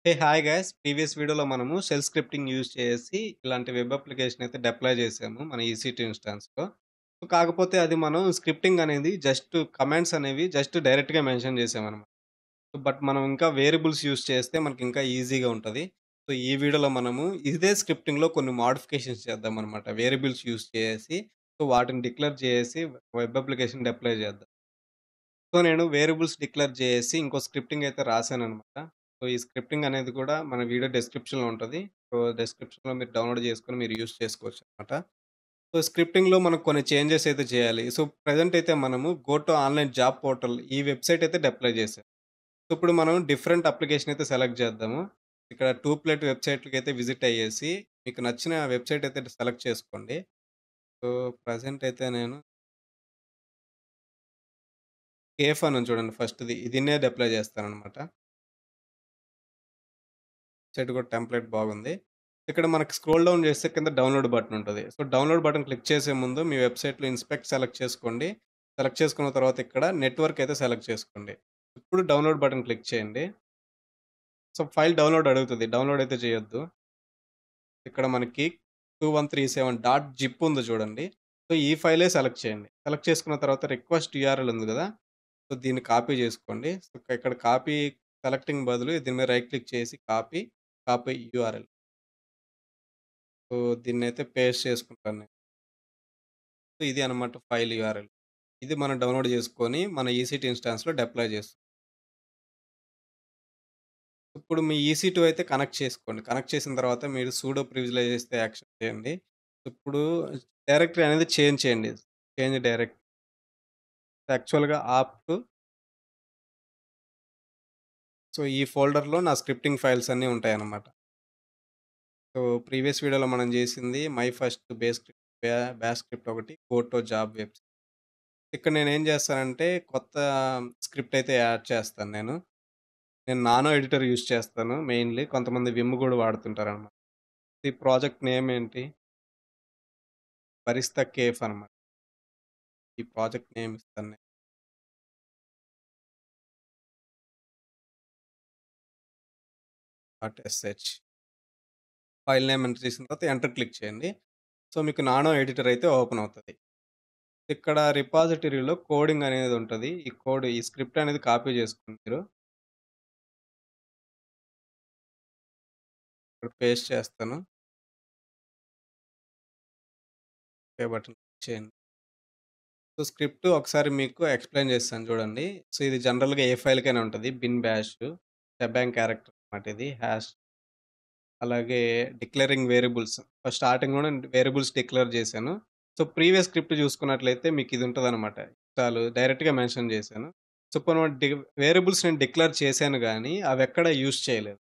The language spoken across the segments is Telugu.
హాయ్ గైస్ ప్రీవియస్ వీడియోలో మనము షెల్ స్క్రిప్టింగ్ యూజ్ చేసి ఇలాంటి వెబ్ అప్లికేషన్ అయితే డిప్లాయ్ చేసాము మన ఈసీ2 ఇన్స్టాన్స్‌లో. కాకపోతే అది మనం స్క్రిప్టింగ్ అనేది జస్ట్ కమాండ్స్ అనేవి జస్ట్ డైరెక్ట్‌గా మెన్షన్ చేసామనమాట. బట్ మనం ఇంకా వేరియబుల్స్ యూజ్ చేస్తే మనకి ఇంకా ఈజీగా ఉంటది. సో, ఈ వీడియోలో మనము ఇదే స్క్రిప్టింగ్‌లో కొన్ని మోడిఫికేషన్స్ చేద్దామనమాట. వేరియబుల్స్ యూజ్ చేసి సో, వాటిని డిక్లేర్ చేసి వెబ్ అప్లికేషన్ డిప్లాయ్ చేద్దాం. సో, నేను వేరియబుల్స్ డిక్లేర్ చేసి ఇంకో స్క్రిప్టింగ్ అయితే రాసాననమాట. సో, ఈ స్క్రిప్టింగ్ అనేది కూడా మన వీడియో డిస్క్రిప్షన్‌లో ఉంటది. సో, డిస్క్రిప్షన్‌లో మీరు డౌన్‌లోడ్ చేసుకొని మీరు యూజ్ చేసుకోవచ్చనమాట. సో, స్క్రిప్టింగ్‌లో మనం కొన్ని చేంజెస్ అయితే చేయాలి. సో, ప్రెజెంట్ అయితే మనము go to online job portal ఈ వెబ్‌సైట్ అయితే డిప్లాయ్ చేసాం. సో, ఇప్పుడు మనం డిఫరెంట్ అప్లికేషన్ అయితే సెలెక్ట్ చేద్దాము. ఇక్కడ టూ ప్లేట్ వెబ్‌సైట్‌లకైతే విజిట్ అయ్యేసి మీకు నచ్చిన వెబ్‌సైట్ అయితే సెలెక్ట్ చేసుకోండి. సో, ప్రెజెంట్ అయితే నేను కేఫ్ అని ఉంది చూడండి ఫస్ట్‌ది. దీన్నే డిప్లాయ్ చేస్తాననమాట. వెబ్‌సైట్ కూడా టెంప్లేట్ బాగుంది. ఇక్కడ మనకి స్క్రోల్ డౌన్ చేస్తే కింద డౌన్‌లోడ్ బటన్ ఉంటది. సో, డౌన్‌లోడ్ బటన్ క్లిక్ చేసే ముందు మీ వెబ్‌సైట్‌లో ఇన్స్పెక్ట్ సెలెక్ట్ చేసుకోండి. సెలెక్ట్ చేసుకున్న తర్వాత ఇక్కడ నెట్వర్క్ అయితే సెలెక్ట్ చేసుకోండి. ఇప్పుడు డౌన్‌లోడ్ బటన్ క్లిక్ చేయండి. సో, ఫైల్ డౌన్‌లోడ్ అడుగుతది. డౌన్‌లోడ్ అయితే చేయొద్దు. ఇక్కడ మనకి 2137 డాట్ జిప్ ఉంది చూడండి. సో, ఈ ఫైలే సెలెక్ట్ చేయండి. సెలెక్ట్ చేసుకున్న తర్వాత రిక్వెస్ట్ యూఆర్ఎల్ ఉంది గదా! సో, దీన్ని కాపీ చేసుకోండి. సో, ఇక్కడ కాపీ సెలెక్టింగ్ బదులు దీని మీద రైట్ క్లిక్ చేసి కాపీ యూఆర్ఎల్. సో, దీన్నైతే పేస్ట్ చేసుకుంటాను నేను. సో, ఇది అనమాట ఫైల్ యూఆర్ఎల్. ఇది మనం డౌన్‌లోడ్ చేసుకొని మన ఈసీ2 ఇన్‌స్టాన్స్‌లో డిప్లాయ్ చేస్తాం. ఇప్పుడు మీ ఈసీ2 అయితే కనెక్ట్ చేసుకోండి. కనెక్ట్ చేసిన తర్వాత మీరు సూడో ప్రివిలేజ్ అయితే యాక్షన్ చేయండి. ఇప్పుడు డైరెక్టరీ అనేది చేంజ్ చేయండి. చేంజ్ డైరెక్ట్ యాక్చువల్‌గా సో, ఈ ఫోల్డర్‌లో నా స్క్రిప్టింగ్ ఫైల్స్ అన్నీ ఉంటాయన్నమాట. సో, ప్రీవియస్ వీడియోలో మనం చేసింది మై ఫస్ట్ బాష్ స్క్రిప్ట్ ఒకటి, గోటో జాబ్ వెబ్స్. ఇక్కడ నేనేం చేస్తానంటే కొత్త స్క్రిప్ట్ అయితే యాడ్ చేస్తాను నేను. నేను నానో ఎడిటర్ యూజ్ చేస్తాను మెయిన్‌లీ. కొంతమంది విమ్ గూడా వాడుతుంటారనమాట. ఈ ప్రాజెక్ట్ నేమ్ ఏంటి? బరిస్తా కేఫ్ అనమాట. ఈ ప్రాజెక్ట్ నేమ్ ఇస్తాను నేను. .sh ఫైల్ నేమ్ ఎంటర్ చేసిన తర్వాత ఎంటర్ క్లిక్ చేయండి. సో, మీకు నానో ఎడిటర్ అయితే ఓపెన్ అవుతది. ఇక్కడ రిపాజిటరీలో కోడింగ్ అనేది ఉంటది. ఈ స్క్రిప్ట్ అనేది కాపీ చేసుకోండి మీరు. ఇక్కడ పేస్ట్ చేస్తాను. ఓకే బటన్ క్లిక్ చేయండి. సో, స్క్రిప్ట్ ఒకసారి మీకు ఎక్స్‌ప్లెయిన్ చేస్తాను చూడండి. సో, ఇది జనరల్‌గా ఏ ఫైల్‌కైనా ఉంటది. బిన్ బాష్, షెబాంగ్ క్యారెక్టర్ అన్నమాట ఇది. అలాగే డిక్లేరింగ్ వేరియబుల్స్. ఫస్ట్ స్టార్టింగ్‌లోనే వేరియబుల్స్ డిక్లేర్ చేశాను. సో, ప్రీవియస్ స్క్రిప్ట్ చూసుకున్నట్లయితే మీకు ఇది ఉంటదనమాట. డైరెక్ట్‌గా మెన్షన్ చేశాను. సో, వేరియబుల్స్ నేను డిక్లేర్ చేశాను గానీ, అవెక్కడ యూజ్ చేయలేదు.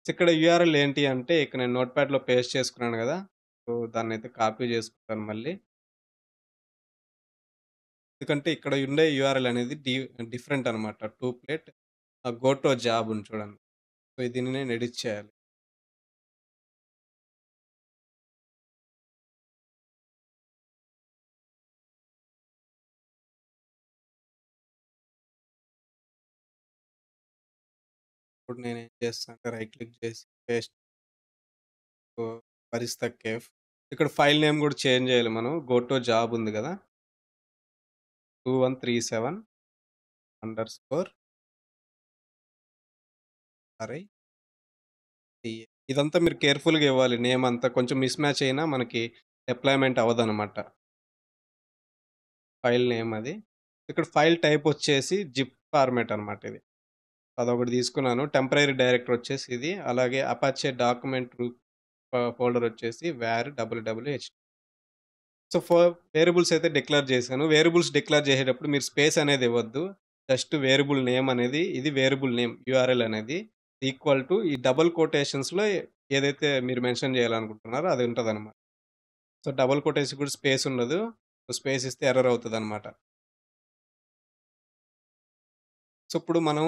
సో, ఇక్కడ యూఆర్ఎల్ ఏంటి అంటే, ఇక్కడ నేను నోట్‌ప్యాడ్‌లో పేస్ట్ చేసుకున్నాను గదా! సో, దాన్నైతే కాపీ చేసుకుంటాను మళ్ళీ. ఎందుకంటే ఇక్కడ ఉండే యూఆర్ఎల్ అనేది డిఫరెంట్ అనమాట. Two plate go to job ఉంది చూడండి. సో, దీన్ని నేను ఎడిట్ చేయాలి. ఇప్పుడు నేనేం చేస్తానంటే రైట్ క్లిక్ చేసి పేస్ట్ పరిస్తా కేఫ్. ఇక్కడ ఫైల్ నేమ్ గూడా చేంజ్ చేయాలి మనం. గో టు జాబ్ ఉంది గదా! 2137 అండర్‌స్కోర్ RICA. ఇదంతా మీరు కేర్‌ఫుల్‌గా ఇవ్వాలి. నేమ్ అంతా కొంచెం మిస్ మ్యాచ్ అయినా మనకి డిప్లాయ్‌మెంట్ అవ్వదనమాట. ఫైల్ నేమ్ అది. ఇక్కడ ఫైల్ టైప్ వచ్చేసి జిప్ ఫార్మాట్ అనమాట ఇది. అదొకటి తీసుకున్నాను. టెంపరరీ డైరెక్టరీ వచ్చేసి ఇది. అలాగే అపాచే డాక్యుమెంట్ ఫోల్డర్ వచ్చేసి వార్ WWH. సో, వేరియబుల్స్ అయితే డిక్లేర్ చేశాను. వేరియబుల్స్ డిక్లేర్ చేసేటప్పుడు మీరు స్పేస్ అనేది ఇవ్వద్దు. జస్ట్ వేరియబుల్ నేమ్ అనేది ఇది వేరియబుల్ నేమ్ యూఆర్ఎల్ అనేది ఈక్వల్ టు ఈ డబుల్ కొటేషన్స్‌లో ఏదైతే మీరు మెన్షన్ చేయాలనుకుంటున్నారో అది ఉంటదనమాట. సో, డబుల్ కొటేషన్ కూడా స్పేస్ ఉండదు. స్పేస్ ఇస్తే ఎర్రర్ అవుతదనమాట. సో, ఇప్పుడు మనం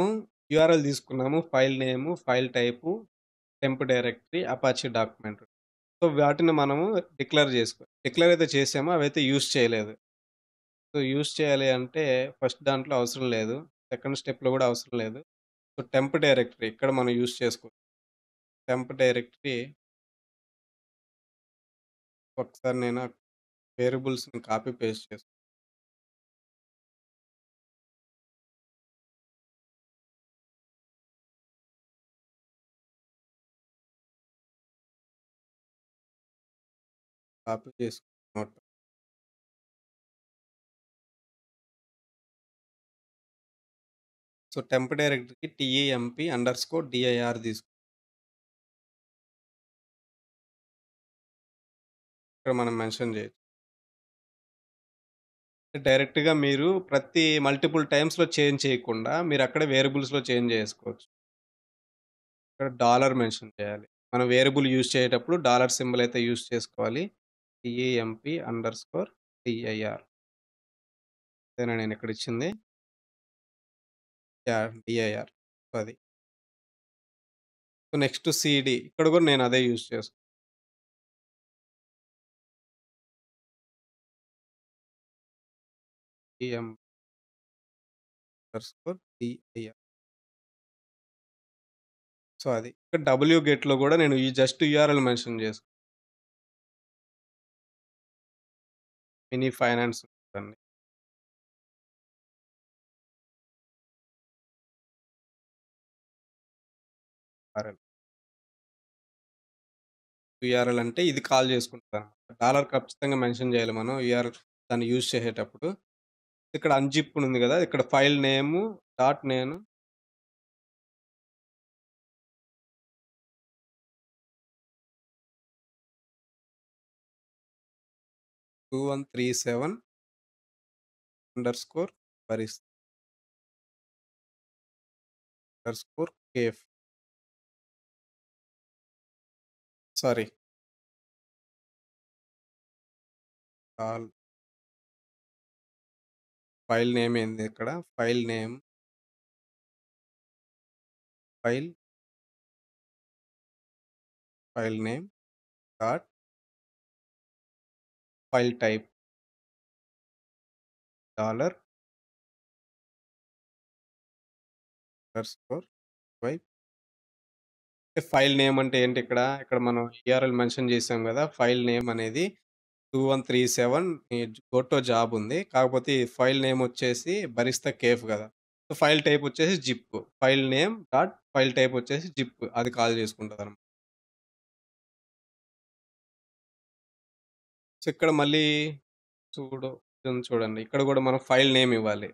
యూఆర్ఎల్ తీసుకున్నాము. File name, file type, temp directory, Apache document. So, వాటిని మనము డిక్లేర్ అయితే చేసామో అవైతే యూజ్ చేయలేదు. సో, యూజ్ చేయాలి అంటే ఫస్ట్ దాంట్లో అవసరం లేదు. సెకండ్ స్టెప్‌లో గూడా అవసరం లేదు. సో, టెంప్ డైరెక్టరీ ఇక్కడ మనం యూజ్ చేసుకోవచ్చు. టెంప్ డైరెక్టరీ ఒకసారి నేను ఆ వేరియబుల్స్‌ని కాపీ పేస్ట్ కాపీ చేసుకున్న నోట్. సో, టెంప్ డైరెక్టరీకి TEMP_DIR ఇక్కడ మనం మెన్షన్ చేయొచ్చు. డైరెక్ట్‌గా మీరు ప్రతి మల్టిపుల్ టైమ్స్‌లో చేంజ్ చేయకుండా మీరక్కడే వేరియబుల్స్‌లో చేంజ్ చేసుకోవచ్చు. ఇక్కడ డాలర్ మెన్షన్ చేయాలి. మనం వేరియబుల్ యూజ్ చేసేటప్పుడు డాలర్ సింబల్ అయితే యూజ్ చేసుకోవాలి. TEMP_DIR ఇదేనా నేనిక్కడ ఇచ్చింది? యాహ్! DIR. సో, అది. సో, నెక్స్ట్ CD ఇక్కడ కూడా నేను అదే యూజ్ చేస్తా. TEM_DIR. సో, అది. ఇక్కడ wgetలో కూడా నేను ఈ జస్ట్ యూఆర్ఎల్ మెన్షన్ చేస్తా. మినీ ఫైనాన్స్ ఉంటదండి. యూఆర్ఎల్. యూఆర్ఎల్ అంటే ఇది కాల్ చేసుకుంటదనమాట. డాలర్ ఖచ్చితంగా మెన్షన్ చేయాలి మనం యూఆర్ఎల్ దాన్ని యూజ్ చేసేటప్పుడు. ఇక్కడ అన్‌జిప్ అని ఉంది గదా! ఇక్కడ ఫైల్ నేము డాట్ నేను 2137 అండర్‌స్కోర్ బరిస్ underscore KF. Sorry. Call file name ఏంది ఇక్కడ? File name file file name dot file type dollar underscore Y. File name అంటే ఏంటి ఇక్కడ? ఇక్కడ మనం యూఆర్ఎల్ మెన్షన్ చేసాం గదా! ఫైల్ నేమ్ అనేది 2137 ఈ గోటో జాబ్ ఉంది. కాకపోతే ఈ ఫైల్ నేమ్ వచ్చేసి బరిస్తా కేఫ్ గదా! సో, ఫైల్ టైప్ వచ్చేసి zip. File name dot file type వచ్చేసి జిప్ అది కాల్ చేసుకుంటదనమాట. సో, ఇక్కడ మళ్ళీ సూడో ఇదుంది చూడండి. ఇక్కడ గూడా మనం ఫైల్ నేమ్ ఇవ్వాలి.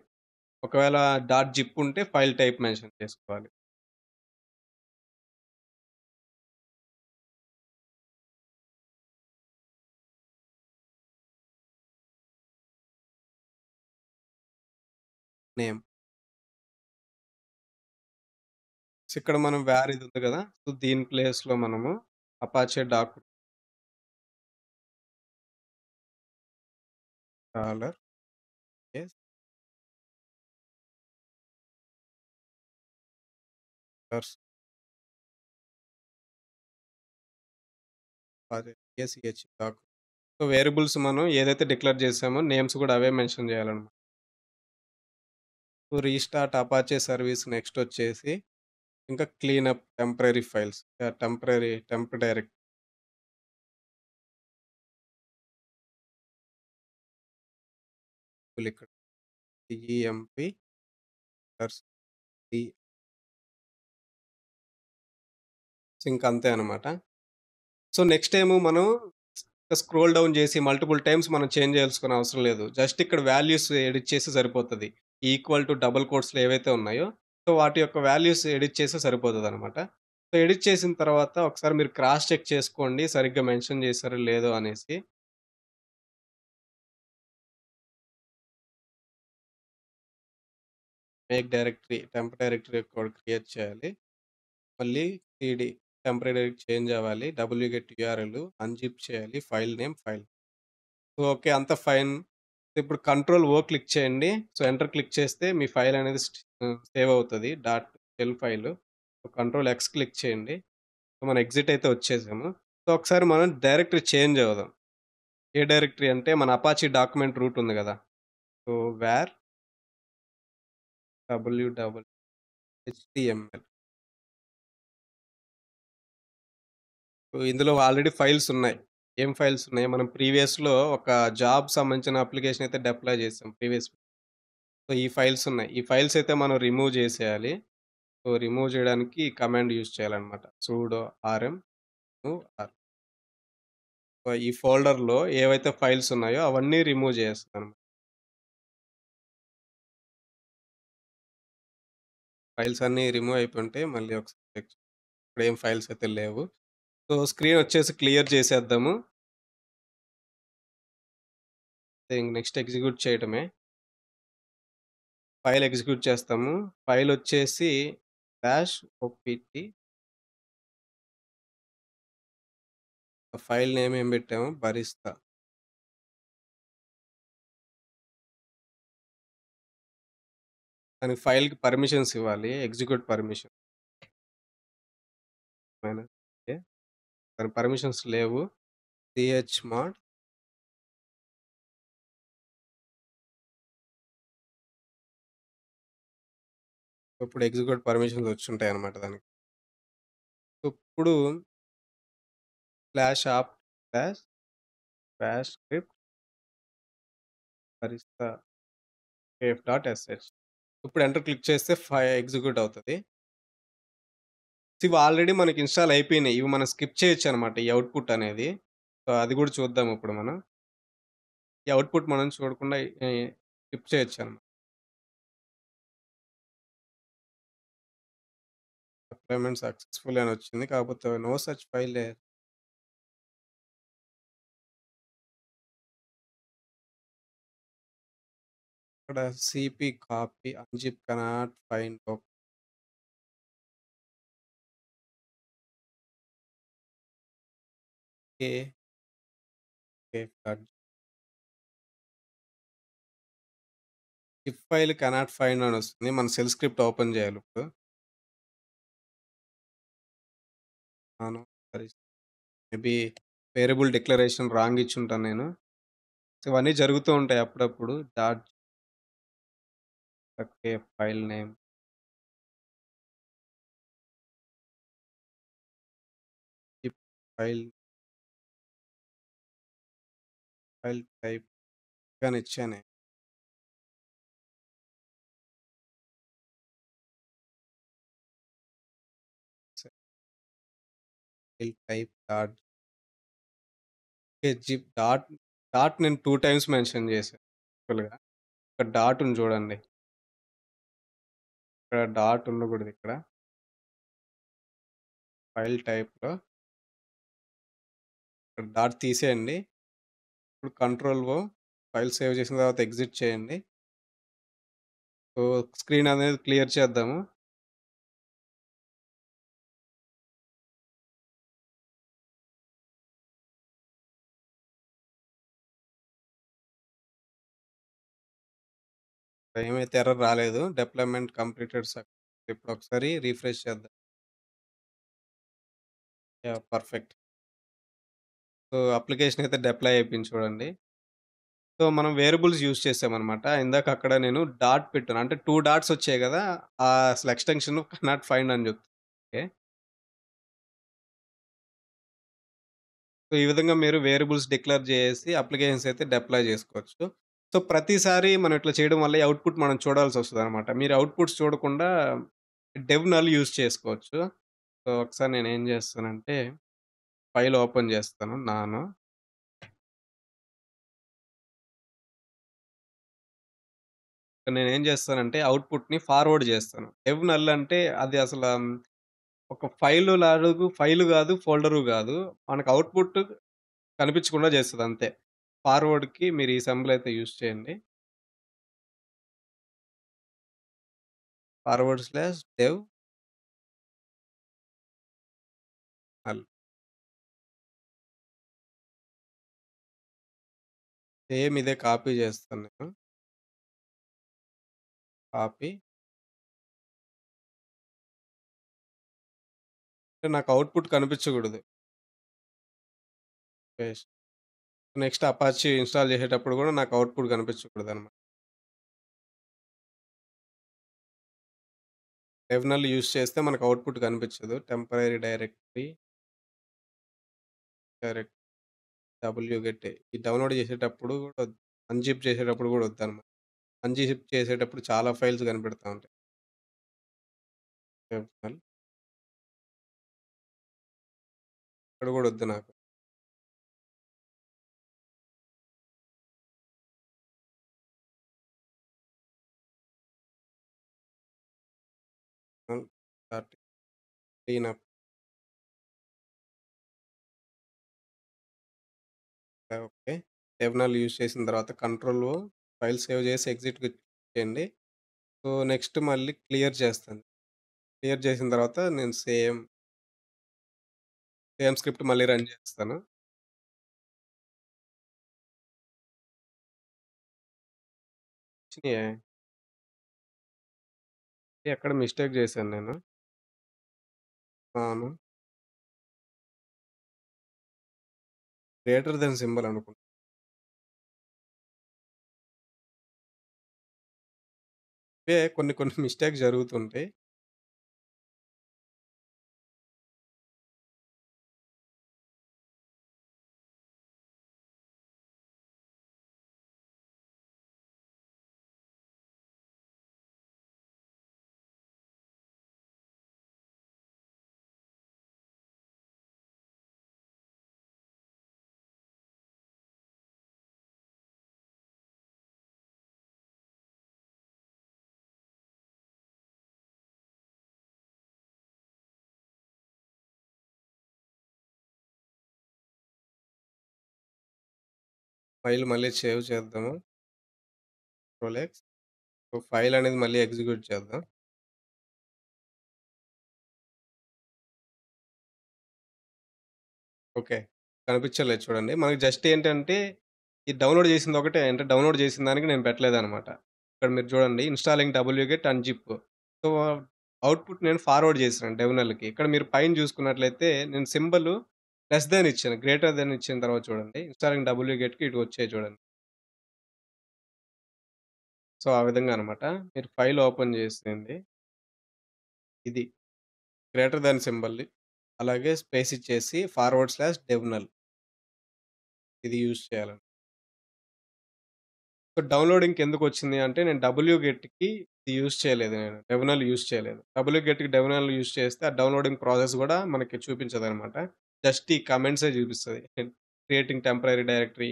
ఒకవేళ డాట్ జిప్ ఉంటే ఫైల్ టైప్ మెన్షన్ చేసుకోవాలి. నేమ్. సో, ఇక్కడ మనం ఇది ఉంది గదా! సో, దీని ప్లేస్‌లో మనము అపాచే డాలర్ ఎస్ అండర్స్ అదే ఏసీహెచ్ డాక్. సో, వేరియబుల్స్ మనం ఏదైతే డిక్లేర్ చేసామో నేమ్స్ గూడా అవే మెన్షన్ చేయాలన్నమాట. So, restart Apache service next వచ్చేసి ఇంకా cleanup temporary files. Temp directory ఇక్కడ TEMP ప్లస్ డి ఇంక అంతే అన్నమాట. సో, నెక్స్ట్ టైము మనం స్క్రోల్ డౌన్ చేసి మల్టిపుల్ టైమ్స్ మనం చేంజ్ చేయాల్సిన అవసరం లేదు. జస్ట్ ఇక్కడ వాల్యూస్ ఎడిట్ చేస్తే సరిపోతది. ఈక్వల్ టు డబుల్ కోట్స్‌లో ఏవైతే ఉన్నాయో, సో, వాటి యొక్క వాల్యూస్ ఎడిట్ చేస్తే సరిపోతదనమాట. సో, ఎడిట్ చేసిన తర్వాత ఒకసారి మీరు క్రాస్ చెక్ చేసుకోండి సరిగ్గా మెన్షన్ చేశారో లేదో అనేసి. మేక్ డైరెక్టరీ టెంప్ డైరెక్టరీ కూడా క్రియేట్ చేయాలి. మళ్ళీ సీడీ టెంపరరీ డైరెక్టరీ చేంజ్ అవ్వాలి. wget యూఆర్ఎల్ అన్‌జిప్ చేయాలి. File name file. ఓకే. అంతా ఫైన్. ఇప్పుడు కంట్రోల్ ఓ క్లిక్ చేయండి. సో, ఎంటర్ క్లిక్ చేస్తే మీ ఫైల్ అనేది సేవ్ అవుతది. Shell file. Control X click చేయండి. సో, మనం ఎగ్జిట్ అయితే వచ్చేసాము. సో, ఒకసారి మనం డైరెక్టరీ చేంజ్ అవుదాం. ఏ డైరెక్టరీ అంటే మన అపాచీ డాక్యుమెంట్ రూట్ ఉంది గదా! So, where www HTML. ఇందులో ఆల్రెడీ ఫైల్స్ ఉన్నాయి. ఏం ఫైల్స్ ఉన్నాయి? మనం ప్రీవియస్‌లో ఒక జాబ్ సంబంధించిన అప్లికేషన్ అయితే డిప్లాయ్ చేసాం ప్రీవియస్. సో, ఈ ఫైల్స్ ఉన్నాయి. ఈ ఫైల్స్ అయితే మనం రిమూవ్ చేసేయాలి. సో, రిమూవ్ చేయడానికి కమాండ్ యూజ్ చేయాలన్నమాట. Sudo RM remove are. So, ఈ ఫోల్డర్‌లో ఏవైతే ఫైల్స్ ఉన్నాయో అవన్నీ రిమూవ్ చేసేస్తానన్నమాట. ఫైల్స్ అన్నీ రిమూవ్ అయిపోయుంటే మళ్ళీ ఒకసారి చెక్. ఇప్పుడేం ఫైల్స్ అయితే లేవు. సో, స్క్రీన్ వచ్చేసి క్లియర్ చేసేద్దాము. ఇంక నెక్స్ట్ ఎగ్జిక్యూట్ చేయటమే. ఫైల్ ఎగ్జిక్యూట్ చేస్తాము. ఫైలొచ్చేసి డాష్ ఓపీటీ. ఫైల్ నేమ్ ఏం పెట్టాము? భరిస్తా. దానికి ఫైల్‌కి పర్మిషన్స్ ఇవ్వాలి. Execute permission. ఓకే. దానికి పర్మిషన్స్ లేవు. చ్మాడ్. ఇప్పుడు ఎగ్జిక్యూట్ పర్మిషన్స్ వచ్చుంటాయన్నమాట దానికి. ఇప్పుడు slash opt slash bash script భరిస్తా సేఫ్ డాట్ ఎస్‌హెచ్. ఇప్పుడు ఎంటర్ క్లిక్ చేస్తే ఎగ్జిక్యూట్ అవుతది. ఇవి ఆల్రెడీ మనకి ఇన్‌స్టాల్ అయిపోయినాయి. ఇవి మనం స్కిప్ చేయొచ్చనమాట ఈ ఔట్‌పుట్ అనేది. సో, అది గూడా చూద్దాం ఇప్పుడు మనం. ఈ ఔట్‌పుట్ మనం చూడకుండా స్కిప్ చేయొచ్చనమాట. డిప్లాయ్‌మెంట్ సక్సెస్‌ఫుల్ అని వచ్చింది. కాకపోతే నో సచ్ ఫైల్ ఇక్కడ CP copy unzip cannot find okay. Okay. Zip file cannot find అని వస్తుంది. మన షెల్ స్క్రిప్ట్ ఓపెన్ చేయాలి ఇప్పుడు. అవును. సరే. మేబీ వేరియబుల్ డిక్లరేషన్ రాంగ్ ఇచ్చుంటాను నేను. సో, ఇవన్నీ జరుగుతూ ఉంటాయి అప్పుడప్పుడు. Okay. File name, zip file, file type గాని ఇచ్చానే. File type dot. Okay. Zip dot. Dot నేను 2 టైమ్స్ మెన్షన్ చేశాను యాక్చువల్‌గా. ఇక్కడ డాట్ ఉంది చూడండి. ఇక్కడ డాట్ ఉండకూడదు ఇక్కడ. ఫైల్ టైప్‌లో ఇక్కడ డాట్ తీసేయండి. ఇప్పుడు కంట్రోల్ ఓ. ఫైల్ సేవ్ చేసిన తర్వాత ఎగ్జిట్ చేయండి. సో, స్క్రీన్ అనేది క్లియర్ చేద్దాము. ఏమైతే ఎర్రర్ రాలేదు. డిప్లాయ్‌మెంట్ కంప్లీటెడ్ ఇప్పుడు ఒకసారి రిఫ్రెష్ చేద్దాం. యాహ్! పర్ఫెక్ట్. సో, అప్లికేషన్ అయితే డిప్లాయ్ అయిపోయింది చూడండి. సో, మనం వేరియబుల్స్ యూజ్ చేసామనమాట. ఇందాక అక్కడ నేను డాట్ పెట్టాను. అంటే 2 డాట్స్ వచ్చాయి గదా! అసలు ఎక్స్‌టెన్షన్ కెనాట్ ఫైండ్ అని చెప్తుంది. ఓకే. సో, ఈ విధంగా మీరు వేరియబుల్స్ డిక్లేర్ చేసి అప్లికేషన్స్ అయితే డిప్లాయ్ చేసుకోవచ్చు. సో, ప్రతిసారి మనం ఇట్లా చేయడం వల్ల ఈ ఔట్‌పుట్ మనం చూడాల్సొస్తదనమాట. మీరు ఔట్‌పుట్స్ చూడకుండా డెవ్ నల్ యూజ్ చేసుకోవచ్చు. సో, ఒకసారి నేనేం చేస్తానంటే ఫైల్ ఓపెన్ చేస్తాను నానో. నేనేం చేస్తానంటే ఔట్‌పుట్‌ని ఫార్వర్డ్ చేస్తాను. డెవ్ నల్ అంటే అది అసల ఒక ఫైలు గాదు, ఫోల్డరు గాదు. మనకు ఔట్‌పుట్ కనిపించకుండా చేస్తదంతే. ఫార్వర్డ్‌కి మీరు ఈ సింబల్ అయితే యూజ్ చేయండి. Forward slash dev null. Same ఇదే కాపీ చేస్తాను నేను. కాపీ. అంటే నాకు ఔట్‌పుట్ కనిపించకూడదు. పేస్ట్. నెక్స్ట్ అపాచీ ఇన్‌స్టాల్ చేసేటప్పుడు గూడా నాకు ఔట్‌పుట్ కనిపించకూడదనమాట. టెర్మినల్ యూజ్ చేస్తే మనకు అవుట్‌పుట్ కనిపించదు. టెంపరరీ డైరెక్ట్ డబ్ల్యూగెట్ ఈ డౌన్‌లోడ్ చేసేటప్పుడు కూడా అన్‌జిప్ చేసేటప్పుడు కూడా వద్దనమాట. అన్‌జిప్ చేసేటప్పుడు చాలా ఫైల్స్ కనిపెడతా ఉంటాయి. టెర్మినల్ ఇక్కడ కూడా వద్దు నాకు. Start cleanup okay. Terminal use చేసిన తర్వాత కంట్రోల్ ఫైల్ సేవ్ చేసి ఎగ్జిట్ చేయండి. సో, నెక్స్ట్ మళ్ళీ క్లియర్ చేస్తాను. క్లియర్ చేసిన తర్వాత నేను సేమ్ స్క్రిప్ట్ మళ్ళీ రన్ చేస్తాను. వచ్చినియే. ఎక్కడ మిస్టేక్ చేశాను నేను. అవును. గ్రేటర్ థాన్ సింబల్ అనుకుంటా. ఇవే కొన్ని కొన్ని మిస్టేక్స్ జరుగుతుంటాయి. ఫైల్ మళ్ళీ సేవ్ చేద్దాము. Control X. సో, ఫైల్ అనేది మళ్ళీ ఎగ్జిక్యూట్ చేద్దాం. ఓకే. కనిపించలేదు చూడండి. మనకి జస్ట్ ఏంటంటే, ఇది డౌన్‌లోడ్ చేసింది ఒకటే. అంటే డౌన్‌లోడ్ చేసిన దానికి నేను పెట్టలేదనమాట. ఇక్కడ మీరు చూడండి installing wget unzip. So, output నేను ఫార్వర్డ్ చేశాను డెర్మినల్‌కి. ఇక్కడ మీరు పైన చూసుకున్నట్లయితే నేను సింబల్ లెస్ థాన్ ఇచ్చాను. గ్రేటర్ థాన్ ఇచ్చిన తర్వాత చూడండి. ఇన్‌స్టాలింగ్ wget‌కి ఇటు వచ్చాయి చూడండి. సో, ఆ విధంగా అనమాట. మీరు ఫైల్ ఓపెన్ చేసేయండి. ఇది గ్రేటర్ థాన్ సింబల్ అలాగే స్పేస్ ఇచ్చేసి ఫార్వర్డ్ స్లాష్ డెర్మినల్ ఇది యూజ్ చేయాలండి. సో, డౌన్‌లోడింగ్‌కి ఎందుకొచ్చింది అంటే, నేను wget‌కి ఇది యూజ్ చేయలేదు నేను. డెవనల్ యూజ్ చేయలేదు. wget‌కి డెవనల్ యూజ్ చేస్తే, ఆ డౌన్‌లోడింగ్ ప్రాసెస్ గూడా మనకి చూపించదనమాట. జస్ట్ ఈ కమెంట్సే చూపిస్తది. Creating temporary directory,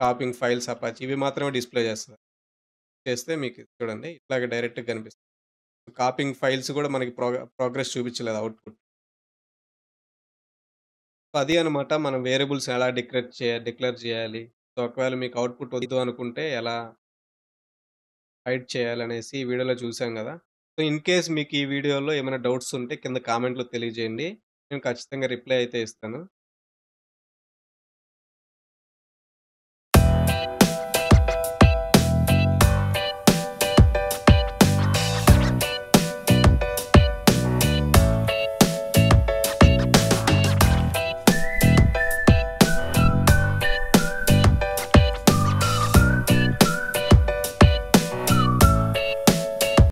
copying files Apache ఇవి మాత్రమే డిస్‌ప్లే చేస్తది. చేస్తే మీకు చూడండి ఇట్లాగే డైరెక్ట్‌గా కనిపిస్తుంది. కాపీయింగ్ ఫైల్స్ గూడా మనకి ప్రోగ్రెస్ చూపించలేదు అవుట్‌పుట్. సో, అది అనమాట మనం వేరియబుల్స్ ఎలా డిక్లేర్ చేయాలి. సో, ఒకవేళ మీకు అవుట్‌పుట్ వద్దు అనుకుంటే ఎలా హైడ్ చేయాలనేసి ఈ వీడియోలో చూసాం గదా! సో, ఇన్ కేస్ మీకు ఈ వీడియోలో ఏమైనా డౌట్స్ ఉంటే కింద కామెంట్‌లో తెలియజేయండి. నేను ఖచ్చితంగా రిప్లై అయితే ఇస్తాను.